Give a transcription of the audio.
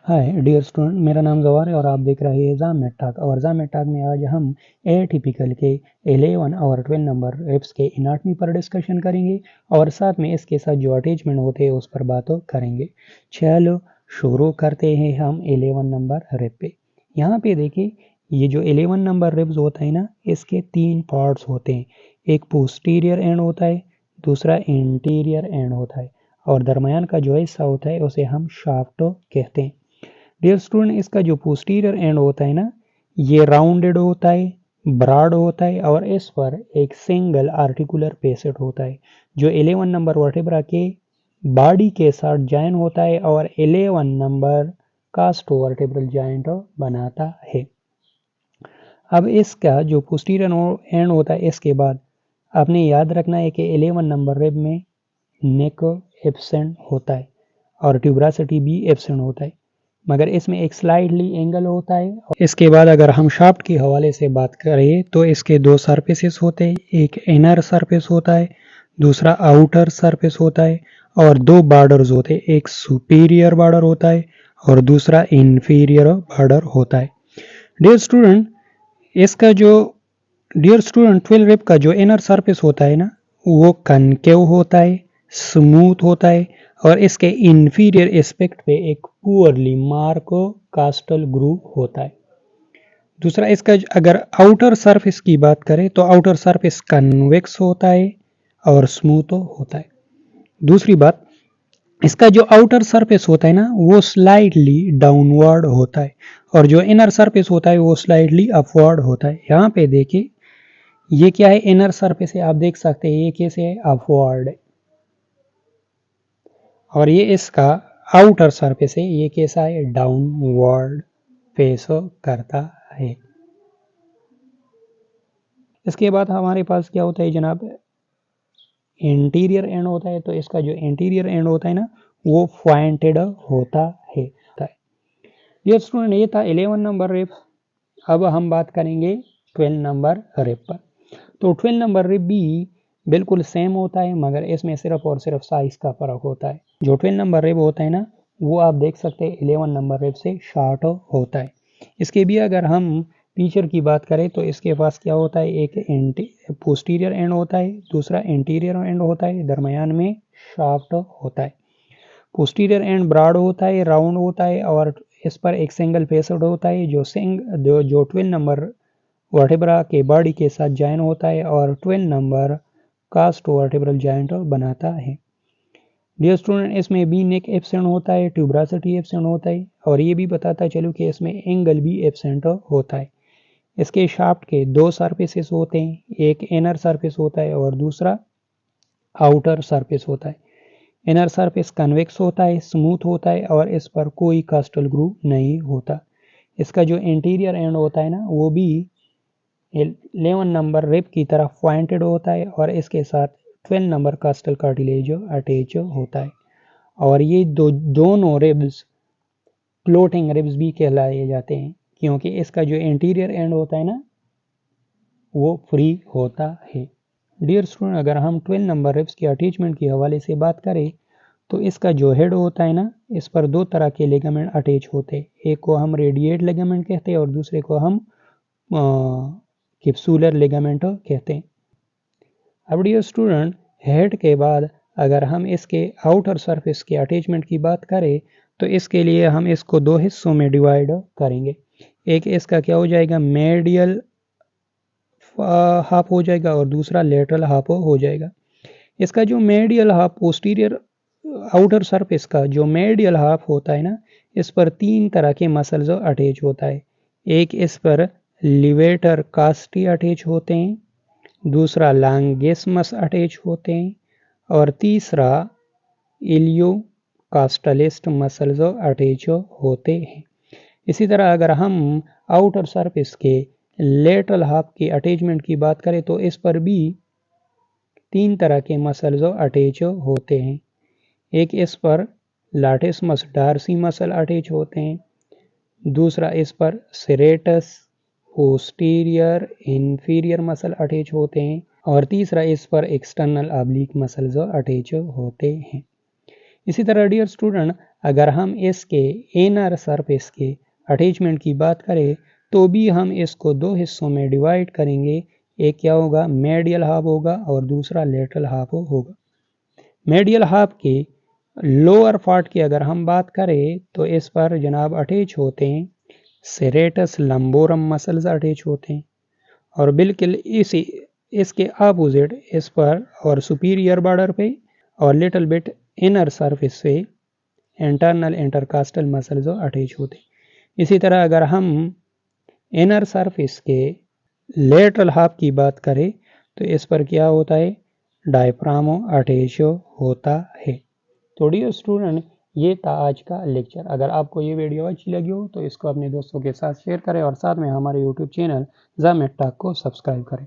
Hi dear student, मेरा नाम जवार है और आप देख रहे हैं जामेट टॉक। और जामेट टॉक में आज हम एटिपिकल के 11 और 12 नंबर रिप्स के एनाटॉमी पर डिस्कशन करेंगे और साथ में इसके साथ जो अटैचमेंट होते हैं उस पर बात करेंगे। चलो शुरू करते हैं हम 11 नंबर रिप पे। यहाँ पे देखिए, ये जो 11 नंबर रिप्स होता है ना, इसके 3 पार्ट्स होते हैं। एक पोस्टीरियर एंड होता है, दूसरा इंटीरियर एंड होता है और दरमियान का जो हिस्सा होता है उसे हम शाफ्ट कहते हैं। डियर स्टूडेंट, इसका जो पोस्टीरियर एंड होता है ना, ये राउंडेड होता है, ब्रॉड होता है और इस पर एक सिंगल आर्टिकुलर पेसेट होता है जो 11 नंबर वर्टेब्रा के बॉडी के साथ जॉइन होता है और 11 नंबर कास्टोवर्टेब्रल जॉइंट बनाता है। अब इसका जो पोस्टीरियर एंड होता है, इसके बाद आपने याद रखना है कि 11 नंबर रिब में नेक एब्सेंट होता है और ट्यूबरासिटी भी एब्सेंट होता है, मगर इसमें एक स्लाइडली एंगल होता है। इसके बाद अगर हम शाफ्ट के हवाले से बात करें तो इसके 2 सरफेसेस होते हैं, एक इनर सरफेस होता है, दूसरा आउटर सरफेस होता है और 2 बॉर्डर्स होते हैं, एक सुपीरियर बॉर्डर होता है और दूसरा इंफीरियर बॉर्डर होता है। डियर स्टूडेंट, इसका जो 12 रिब का जो इनर सरफेस होता है ना, वो कनकेव होता है, स्मूथ होता है और इसके इंफीरियर एस्पेक्ट पे एक पुअरली मार्क कास्टल ग्रूव होता है। दूसरा, इसका अगर आउटर सरफेस की बात करें तो आउटर सरफेस कन्वेक्स होता है और स्मूथ होता है। दूसरी बात, इसका जो आउटर सरफेस होता है ना, वो स्लाइडली डाउनवर्ड होता है और जो इनर सरफेस होता है वो स्लाइडली अपवर्ड होता है। यहाँ पे देखिए, ये क्या है, इनर सरफेस है, आप देख सकते हैं ये कैसे है, अपवर्ड है और ये इसका आउटर सरफेस है, ये कैसा है, डाउनवर्ड फेस करता है। इसके बाद हमारे पास क्या होता है जनाब, इंटीरियर एंड होता है। तो इसका जो इंटीरियर एंड होता है ना, वो पॉइंटेड होता है। ये स्टूडेंट, ये था 11 नंबर रिप। अब हम बात करेंगे 12 नंबर रिप पर। तो 12 नंबर रिप भी बिल्कुल सेम होता है, मगर इसमें सिर्फ और सिर्फ साइज का फर्क होता है। जो 12 नंबर रिप होता है ना, वो आप देख सकते हैं 11 नंबर रिप से शॉर्ट होता है। इसके भी अगर हम फीचर की बात करें तो इसके पास क्या होता है, एक पोस्टीरियर एंड होता है, दूसरा इंटीरियर एंड होता है, दरमियान में शाफ्ट होता है। पोस्टीरियर एंड ब्रॉड होता है, राउंड होता है और इस पर एक सिंगल पेसेट होता है जो 12 नंबर वर्टेब्रा के बॉडी के साथ जॉइन होता है और 12 नंबर कास्टोवर्टेब्रल जॉइंट बनाता है। डियर स्टूडेंट, इसमें भी नेक एब्सेंट होता है, ट्यूबरासिटी एब्सेंट होता है और ये भी बताता चलूँ कि इसमें एंगल भी एब्सेंट होता है। इसके शाफ्ट के 2 सरफेसेस होते हैं, एक इनर सरफेस होता है और दूसरा आउटर सरफेस होता है। इनर सरफेस कन्वेक्स होता है, स्मूथ होता है और इस पर कोई कास्टल ग्रूव नहीं होता। इसका जो इंटीरियर एंड होता है ना, वो भी 11 नंबर रिप की तरफ पॉइंटेड होता है और इसके साथ 12 नंबर कास्टल कार्टिलेज अटैच होता है और ये दोनों रिब्स फ्लोटिंग रिब्स भी कहलाए जाते हैं, क्योंकि इसका जो इंटीरियर एंड होता है ना, वो फ्री होता है। डियर स्टूडेंट, अगर हम 12 नंबर रिब्स के अटैचमेंट के हवाले से बात करें तो इसका जो हेड होता है ना, इस पर 2 तरह के लिगामेंट अटैच होते हैं। एक को हम रेडिएट लिगामेंट कहते हैं और दूसरे को हम कैप्सूलर लिगामेंट कहते हैं। अब डियर स्टूडेंट, हेड के बाद अगर हम इसके आउटर सरफेस के अटैचमेंट की बात करें तो इसके लिए हम इसको 2 हिस्सों में डिवाइड करेंगे। एक इसका क्या हो जाएगा, मेडियल हाफ हो जाएगा और दूसरा लेटरल हाफ हो जाएगा। इसका जो medial half posterior outer surface का जो मेडियल हाफ होता है ना, इस पर 3 तरह के मसल्स अटैच होता है। एक इस पर लिवेटर कास्टी अटैच होते हैं, दूसरा लॉन्गिस्मस अटैच होते हैं और तीसरा इलियो कास्टलिस्ट मसल्स अटैच होते हैं। इसी तरह अगर हम आउटर सरफेस के लेटरल हाफ के अटैचमेंट की बात करें तो इस पर भी 3 तरह के मसल्स अटैच होते हैं। एक इस पर लाटिसमस डार्सी मसल अटैच होते हैं, दूसरा इस पर serratus posterior inferior muscle attach होते हैं और तीसरा इस पर एक्सटर्नल ऑब्लिक मसल्स अटैच होते हैं। इसी तरह डियर स्टूडेंट, अगर हम इसके इनर सरफेस के अटैचमेंट की बात करें तो भी हम इसको दो हिस्सों में डिवाइड करेंगे। एक क्या होगा, मेडियल हाफ होगा और दूसरा लेटरल हाफ होगा। मेडियल हाफ के लोअर पार्ट की अगर हम बात करें तो इस पर जनाब अटैच होते हैं सेरेटस लंबोरम मसल्स अटैच होते हैं, और बिल्कुल इसी इसके अपोजिट इस पर और सुपीरियर बॉर्डर पे और लिटिल बिट इनर सरफेस पे इंटरनल इंटरकास्टल मसल्स अटैच होते हैं। इसी तरह अगर हम इनर सरफेस के लेटरल हाफ की बात करें तो इस पर क्या होता है, डायफ्राम अटैच होता है। तो डियर स्टूडेंट, ये था आज का लेक्चर। अगर आपको ये वीडियो अच्छी लगी हो तो इसको अपने दोस्तों के साथ शेयर करें और साथ में हमारे यूट्यूब चैनल ज़ा मैथ टॉक को सब्सक्राइब करें।